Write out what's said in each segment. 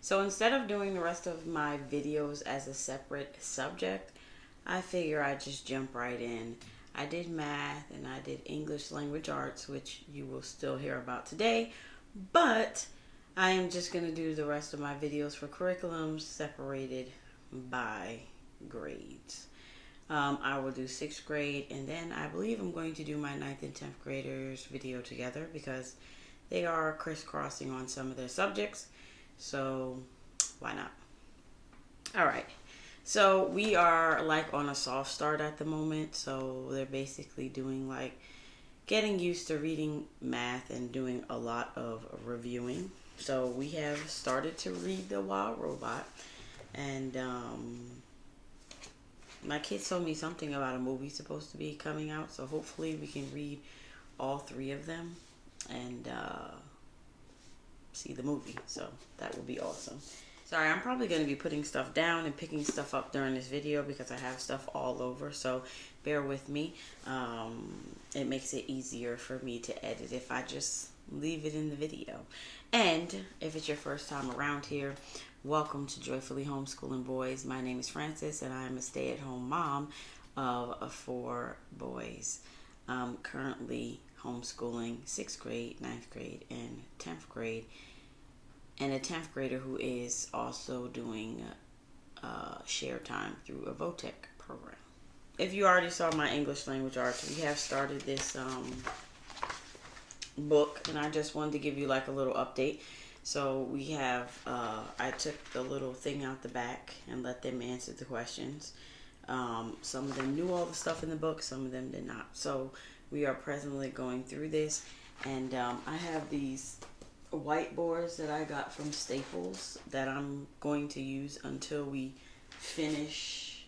So instead of doing the rest of my videos as a separate subject, I figure I just jump right in. I did math and I did English language arts, which you will still hear about today, but I am just going to do the rest of my videos for curriculums separated by grades. I will do 6th grade, and then I believe I'm going to do my 9th and 10th graders video together because they are crisscrossing on some of their subjects. So why not? All right. So we are like on a soft start at the moment. So they're basically doing like getting used to reading math and doing a lot of reviewing. So we have started to read The Wild Robot, and my kids told me something about a movie supposed to be coming out. So hopefully we can read all three of them and see the movie. So that will be awesome. Sorry, I'm probably going to be putting stuff down and picking stuff up during this video because I have stuff all over, so bear with me. It makes it easier for me to edit if I just leave it in the video. And if it's your first time around here, welcome to Joyfully Homeschooling Boys. My name is Frances and I am a stay-at-home mom of 4 boys. I'm currently homeschooling 6th grade, 9th grade, and 10th grade. And a 10th grader who is also doing share time through a VOTEC program. If you already saw my English language arts, we have started this book, and I just wanted to give you like a little update. So we have, I took the little thing out the back and let them answer the questions. Some of them knew all the stuff in the book, some of them did not. So we are presently going through this, and I have these whiteboards that I got from Staples that I'm going to use until we finish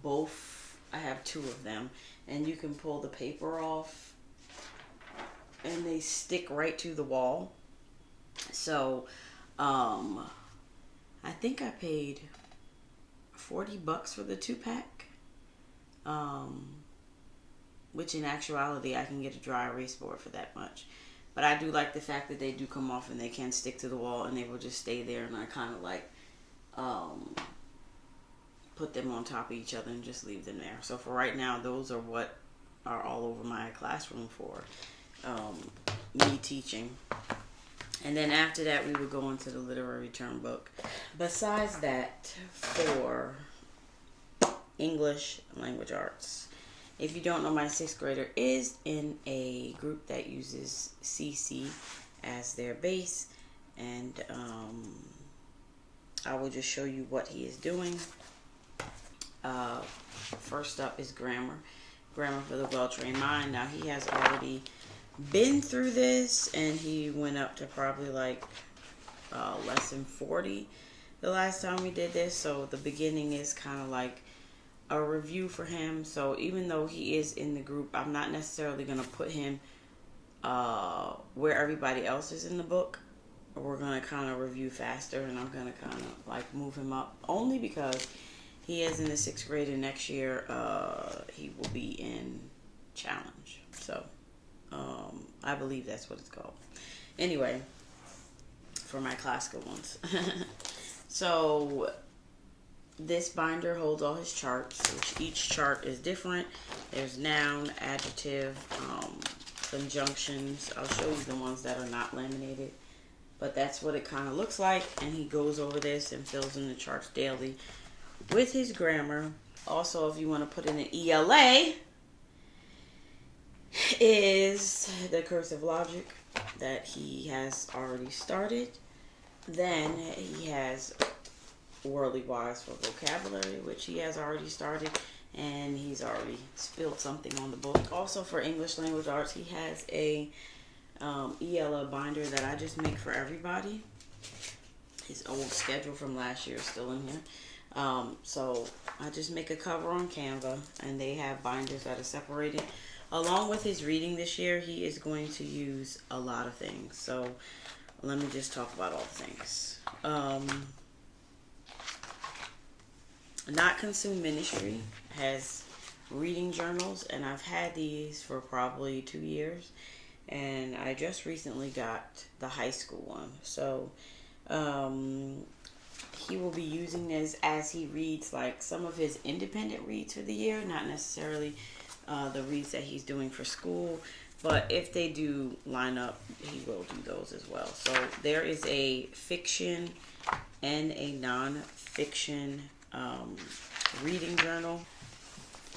both. I have 2 of them, and you can pull the paper off and they stick right to the wall. So I think I paid $40 for the 2-pack, which in actuality I can get a dry erase board for that much. But I do like the fact that they do come off and they can stick to the wall and they will just stay there, and I kind of like put them on top of each other and just leave them there. So for right now, those are what are all over my classroom for me teaching. And then after that, we would go into the literary term book. Besides that, for English language arts, if you don't know, my 6th grader is in a group that uses CC as their base, and I will just show you what he is doing. First up is grammar for the well-trained mind. Now he has already been through this, and he went up to probably like lesson 40 the last time we did this. So the beginning is kind of like a review for him. So even though he is in the group, I'm not necessarily going to put him where everybody else is in the book. We're going to kind of review faster, and I'm going to kind of like move him up, only because he is in the 6th grade, and next year he will be in challenge. So I believe that's what it's called. Anyway, for my classical ones. So this binder holds all his charts, which each chart is different. There's noun, adjective, conjunctions. I'll show you the ones that are not laminated, but that's what it kind of looks like. And he goes over this and fills in the charts daily with his grammar. Also, if you want to put in an ELA, is the cursive logic that he has already started. Then he has Worldly Wise for vocabulary, which he has already started, and he's already spilled something on the book. Also for English language arts, he has a ELA binder that I just make for everybody. His old schedule from last year is still in here. So I just make a cover on Canva, and they have binders that are separated. Along with his reading this year, he is going to use a lot of things. So let me just talk about all the things. Not Consume Ministry has reading journals, and I've had these for probably 2 years, and I just recently got the high school one. So He will be using this as he reads like some of his independent reads for the year, not necessarily the reads that he's doing for school, but if they do line up, he will do those as well. So there is a fiction and a non-fiction reading journal.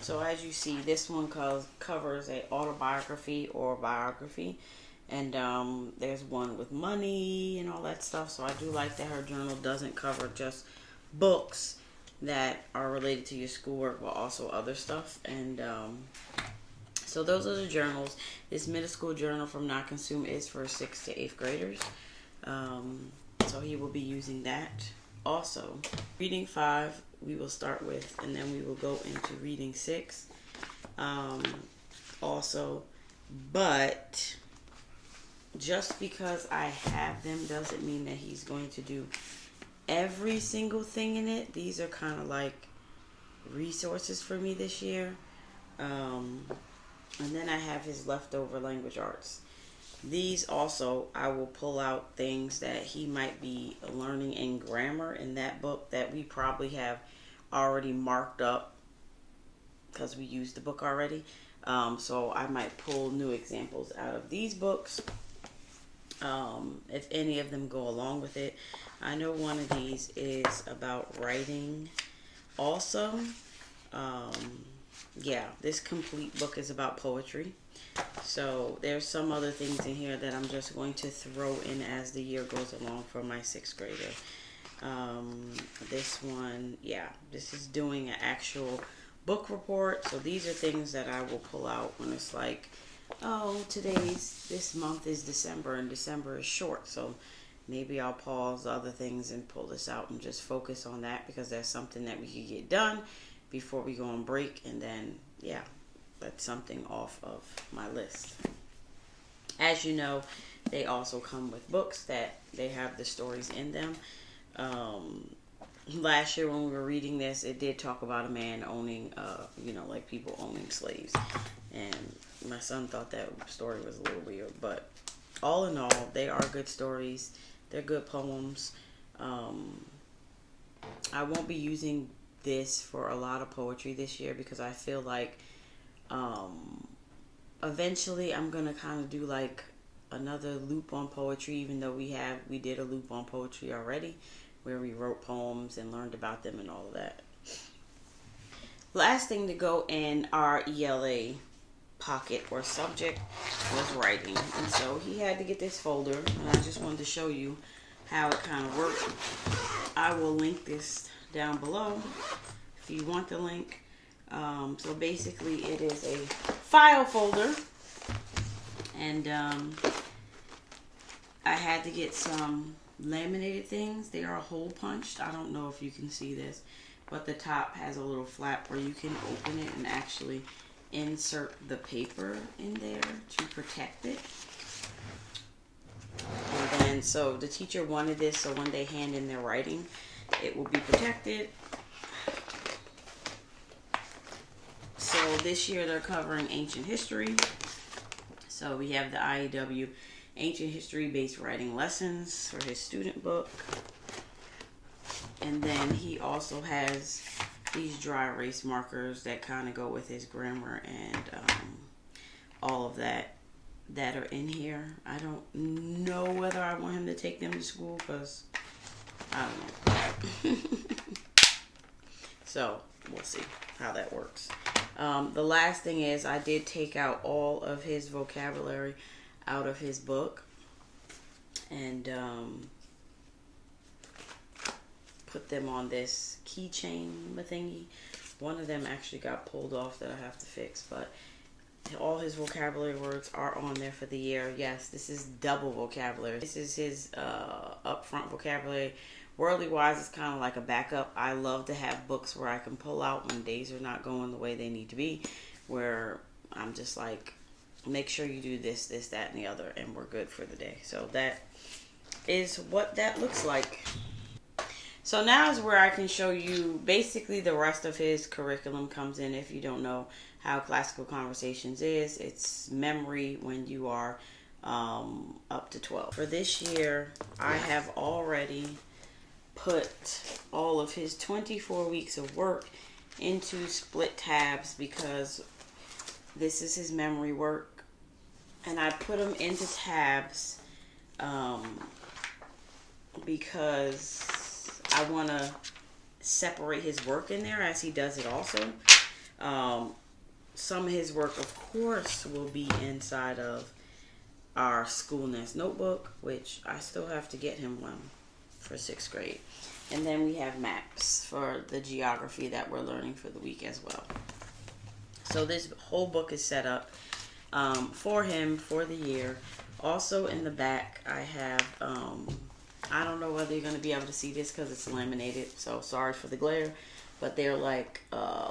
So as you see, this one covers a autobiography or biography. And there's one with money and all that stuff. So I do like that her journal doesn't cover just books that are related to your schoolwork, but also other stuff. And so those are the journals. This middle school journal from Not Consume is for 6th to 8th graders. So he will be using that. Also, reading 5 we will start with, and then we will go into reading 6. Also, but just because I have them doesn't mean that he's going to do every single thing in it. These are kind of like resources for me this year. And then I have his leftover language arts. These also, I will pull out things that he might be learning in grammar in that book that we probably have already marked up because we used the book already. So I might pull new examples out of these books. If any of them go along with it. I know one of these is about writing also. Yeah, this complete book is about poetry. So there's some other things in here that I'm just going to throw in as the year goes along for my 6th grader. This one, yeah, this is doing an actual book report. So these are things that I will pull out when it's like, oh, this month is December and December is short. So maybe I'll pause other things and pull this out and just focus on that because that's something that we could get done before we go on break. And then, yeah, that's something off of my list. As you know, they also come with books that they have the stories in them. Last year when we were reading this, it did talk about a man owning, like people owning slaves. And my son thought that story was a little weird, but all in all, they are good stories. They're good poems. I won't be using this for a lot of poetry this year because I feel like eventually I'm gonna kind of do like another loop on poetry, even though we did a loop on poetry already where we wrote poems and learned about them and all of that. Last thing to go in our ELA pocket or subject was writing, and so he had to get this folder, and I just wanted to show you how it kind of worked. I will link this down below if you want the link. So basically it is a file folder, and I had to get some laminated things. They are hole punched. I don't know if you can see this, but the top has a little flap where you can open it and actually insert the paper in there to protect it. And then, so the teacher wanted this, so when they hand in their writing, it will be protected. So this year they're covering ancient history. So we have the IEW Ancient History Based Writing Lessons for his student book. And then he also has these dry erase markers that kind of go with his grammar and all of that are in here. I don't know whether I want him to take them to school because I don't know. So we'll see how that works. The last thing is I did take out all of his vocabulary out of his book and put them on this keychain thingy. One of them actually got pulled off that I have to fix, but all his vocabulary words are on there for the year. Yes, this is double vocabulary. This is his upfront vocabulary. Worldly Wise is kind of like a backup. I love to have books where I can pull out when days are not going the way they need to be, where I'm just like, make sure you do this, that, and the other, and we're good for the day. So that is what that looks like. So now is where I can show you basically the rest of his curriculum comes in. If you don't know how Classical Conversations is, it's memory when you are up to 12. For this year, I have already put all of his 24 weeks of work into split tabs because this is his memory work. And I put them into tabs because I want to separate his work in there as he does it also. Some of his work, of course, will be inside of our School Nest notebook, which I still have to get him one for 6th grade. And then we have maps for the geography that we're learning for the week as well. So this whole book is set up for him for the year. Also in the back, I have, I don't know whether you're going to be able to see this because it's laminated, so sorry for the glare, but they're like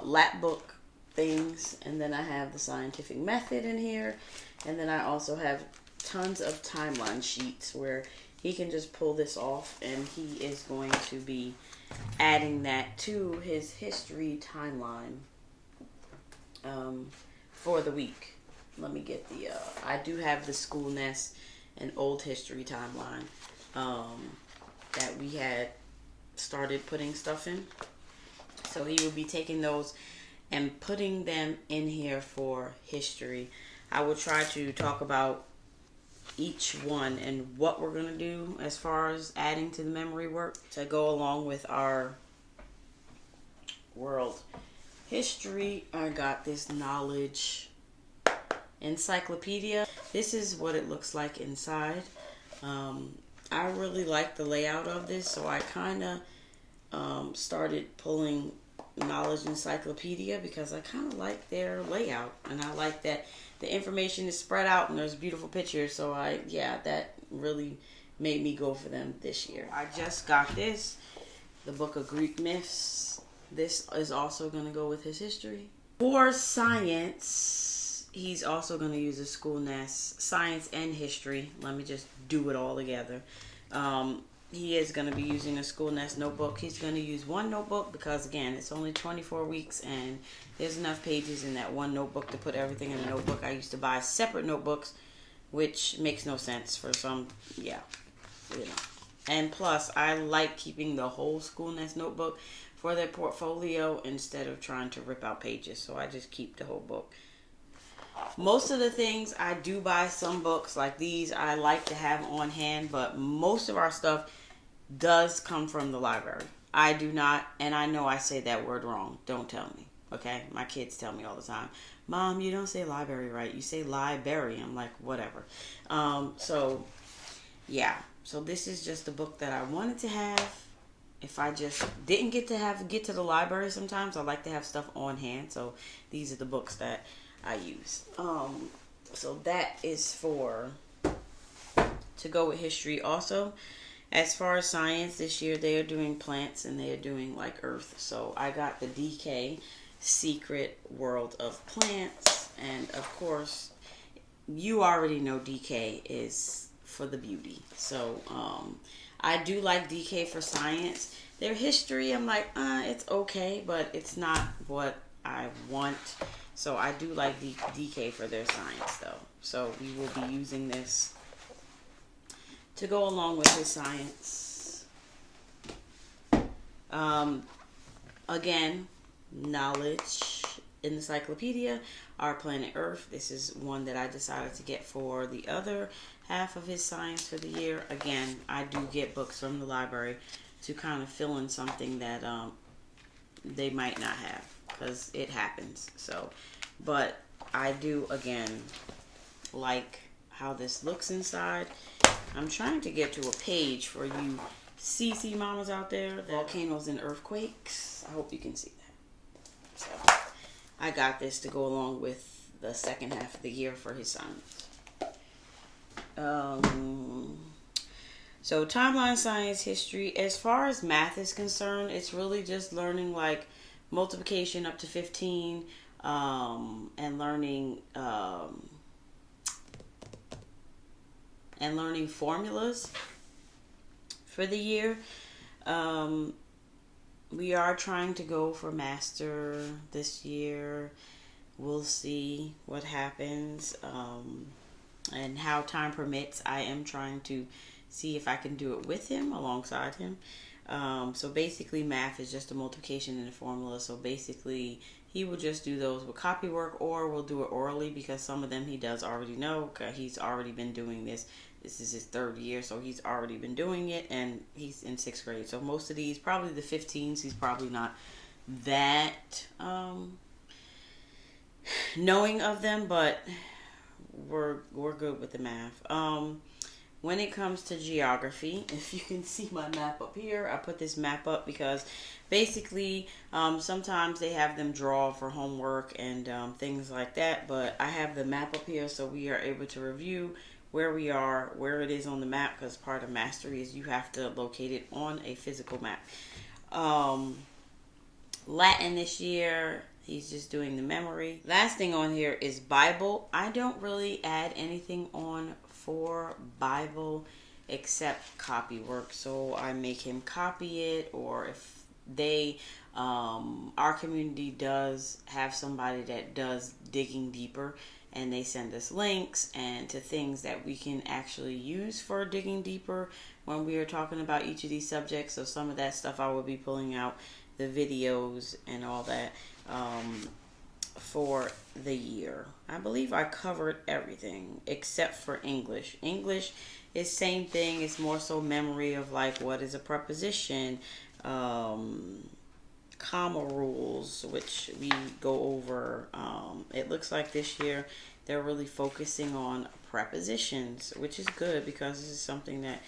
lap book things. And then I have the scientific method in here. And then I also have tons of timeline sheets where he can just pull this off, and he is going to be adding that to his history timeline for the week. Let me get the, I do have the School Nest and Old History timeline that we had started putting stuff in. So he will be taking those and putting them in here for history. I will try to talk about each one and what we're going to do as far as adding to the memory work to go along with our world history. I got this knowledge encyclopedia. This is what it looks like inside. I really like the layout of this, so I kind of started pulling knowledge encyclopedia because I kind of like their layout, and I like that the information is spread out and there's beautiful pictures. So that really made me go for them this year. I just got this, the book of Greek myths. This is also going to go with his history. For science, he's also going to use a School Nest science and history. Let me just do it all together. He is going to be using a School Nest notebook. He's going to use one notebook because, again, it's only 24 weeks and there's enough pages in that one notebook to put everything in a notebook. I used to buy separate notebooks, which makes no sense for some, And plus, I like keeping the whole School Nest notebook for their portfolio instead of trying to rip out pages. So I just keep the whole book. Most of the things I do buy some books like these I like to have on hand, but most of our stuff does come from the library. I do not, and I know I say that word wrong. Don't tell me, okay? My kids tell me all the time, Mom, you don't say library right. You say library. I'm like, whatever. So this is just a book that I wanted to have. If I just didn't get to the library sometimes, I like to have stuff on hand. So these are the books that I use. So that is to go with history also. As far as science, this year they are doing plants and they are doing like earth. So I got the DK Secret World of Plants. And of course, you already know DK is for the beauty. So I do like DK for science. Their history, I'm like, it's okay, but it's not what I want. So I do like DK for their science though. So we will be using this to go along with his science. Again, knowledge encyclopedia, Our Planet Earth. This is one that I decided to get for the other half of his science for the year. Again, I do get books from the library to kind of fill in something that they might not have, because it happens. So, but I do, again, like how this looks inside. I'm trying to get to a page for you CC mamas out there. Volcanoes and earthquakes. I hope you can see that. So I got this to go along with the second half of the year for his science. So timeline, science, history. As far as math is concerned, it's really just learning like multiplication up to 15, and learning formulas for the year. We are trying to go for master this year. We'll see what happens. And how time permits, I am trying to see if I can do it with him, alongside him. So basically, math is just a multiplication and a formula. So basically, he will just do those with copy work, or we'll do it orally, because some of them he does already know. He's already been doing this. This is his 3rd year, so he's already been doing it, and he's in 6th grade. So most of these, probably the 15s, he's probably not that knowing of them, but we're good with the math. When it comes to geography, if you can see my map up here, I put this map up because basically sometimes they have them draw for homework and things like that, but I have the map up here so we are able to review where we are, where it is on the map, because part of mastery is you have to locate it on a physical map. Latin this year, he's just doing the memory. Last thing on here is Bible. I don't really add anything on for Bible except copy work. So I make him copy it, or if they, our community does have somebody that does digging deeper, and they send us links and to things that we can actually use for digging deeper when we are talking about each of these subjects. So some of that stuff I will be pulling out, the videos and all that, for the year. I believe I covered everything except for English. English is same thing. It's more so memory of like what is a preposition, comma rules, which we go over. It looks like this year they're really focusing on prepositions, which is good because this is something that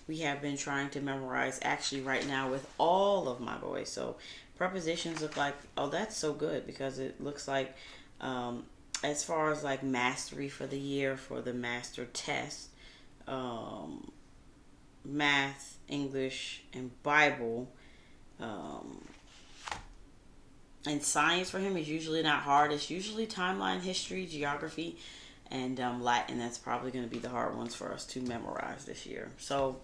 we have been trying to memorize actually right now with all of my boys. So prepositions look like, oh, that's so good, because it looks like as far as like mastery for the year, for the master test, math, English, and Bible, and science for him is usually not hard. It's usually timeline, history, geography, and Latin. That's probably going to be the hard ones for us to memorize this year. So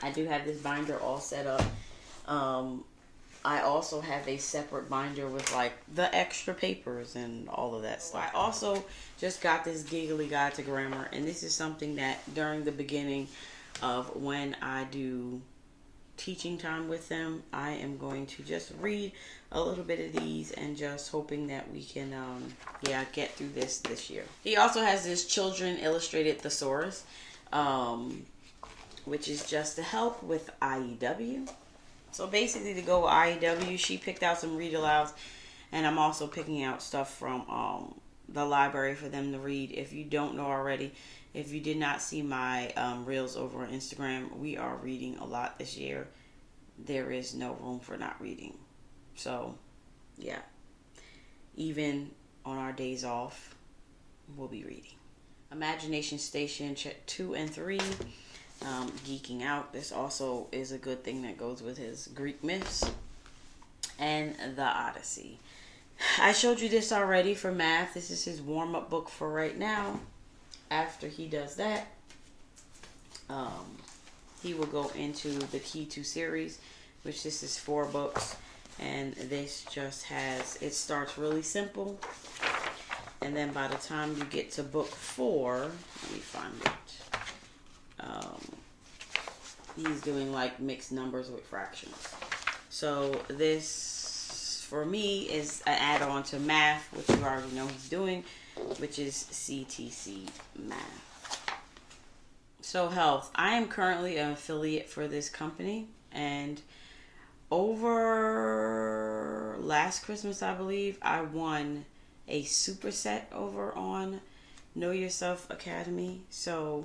I do have this binder all set up. I also have a separate binder with like the extra papers and all of that stuff. I also just got this giggly guide to grammar, and this is something that during the beginning of when I do teaching time with them, I am going to just read a little bit of these and just hoping that we can get through this year. He also has this children illustrated thesaurus, which is just to help with IEW. So basically, to go with IEW, she picked out some read alouds, and I'm also picking out stuff from the library for them to read. If you don't know already, if you did not see my reels over on Instagram, we are reading a lot this year. There is no room for not reading. So, yeah. Even on our days off, we'll be reading. Imagination Station 2 and 3. Geeking Out. This also is a good thing that goes with his Greek myths. And The Odyssey. I showed you this already for math. This is his warm-up book for right now. After he does that, he will go into the Key to series, which this is 4 books. And this just has, it starts really simple. And then by the time you get to book 4, let me find it. He's doing like mixed numbers with fractions. So this, for me, is an add-on to math, which you already know he's doing, which is CTC Math. So health. I am currently an affiliate for this company, and over last Christmas, I believe, I won a superset over on Know Yourself Academy. So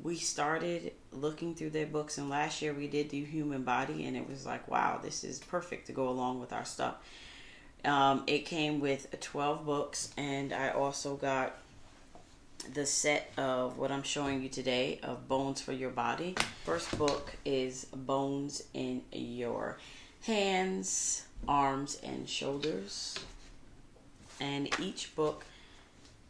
we started looking through their books, and last year we did the human body, and it was like, wow, this is perfect to go along with our stuff. It came with 12 books, and I also got the set of what I'm showing you today of Bones for Your Body. First book is Bones in Your Hands, Arms, and Shoulders. And each book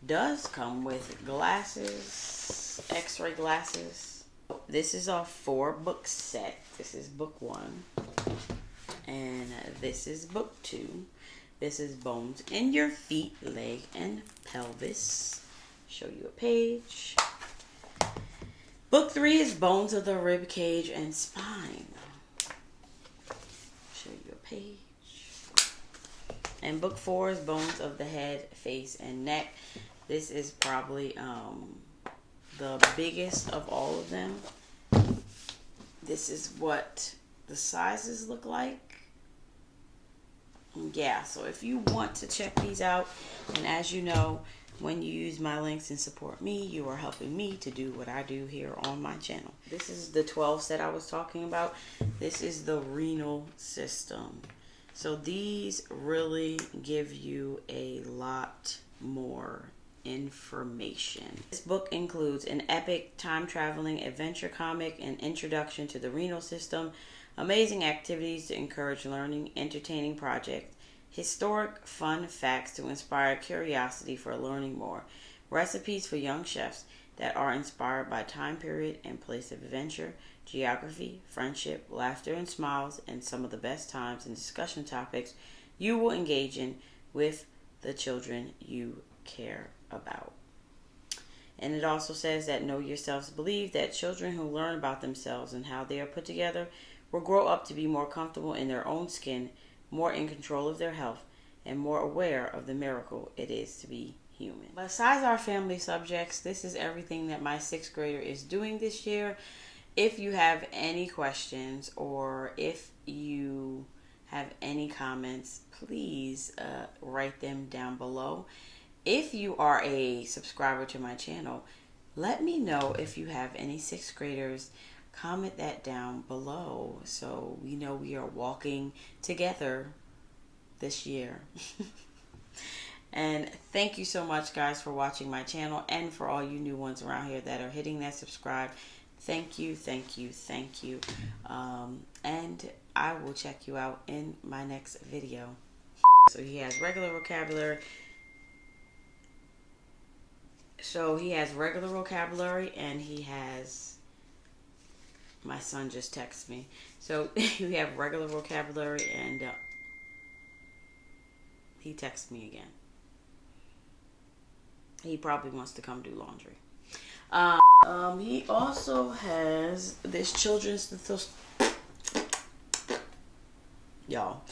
does come with glasses, x-ray glasses. This is a 4-book set. This is book 1. And this is book 2. This is Bones in Your Feet, Leg, and Pelvis. Show you a page. Book 3 is Bones of the Rib Cage and Spine. Show you a page. And book 4 is Bones of the Head, Face, and Neck. This is probably the biggest of all of them. This is what the sizes look like. Yeah, so if you want to check these out, and as you know, when you use my links and support me, you are helping me to do what I do here on my channel. This is the 12 set I was talking about. This is the renal system. So these really give you a lot more information. This book includes an epic time-traveling adventure comic, an introduction to the renal system, amazing activities to encourage learning, entertaining projects, historic fun facts to inspire curiosity for learning more, recipes for young chefs that are inspired by time period and place of adventure, geography, friendship, laughter and smiles, and some of the best times and discussion topics you will engage in with the children you care about. And it also says that know yourselves believe that children who learn about themselves and how they are put together will grow up to be more comfortable in their own skin, more in control of their health, and more aware of the miracle it is to be human. Besides our family subjects, this is everything that my 6th grader is doing this year. If you have any questions or if you have any comments, please write them down below. If you are a subscriber to my channel, let me know if you have any 6th graders. Comment that down below so we know we are walking together this year. And thank you so much, guys, for watching my channel, and for all you new ones around here that are hitting that subscribe. Thank you, thank you, thank you. And I will check you out in my next video. So he has regular vocabulary. And he has... My son just texted me. So you have regular vocabulary, and he texted me again. He probably wants to come do laundry. He also has this children's... Y'all.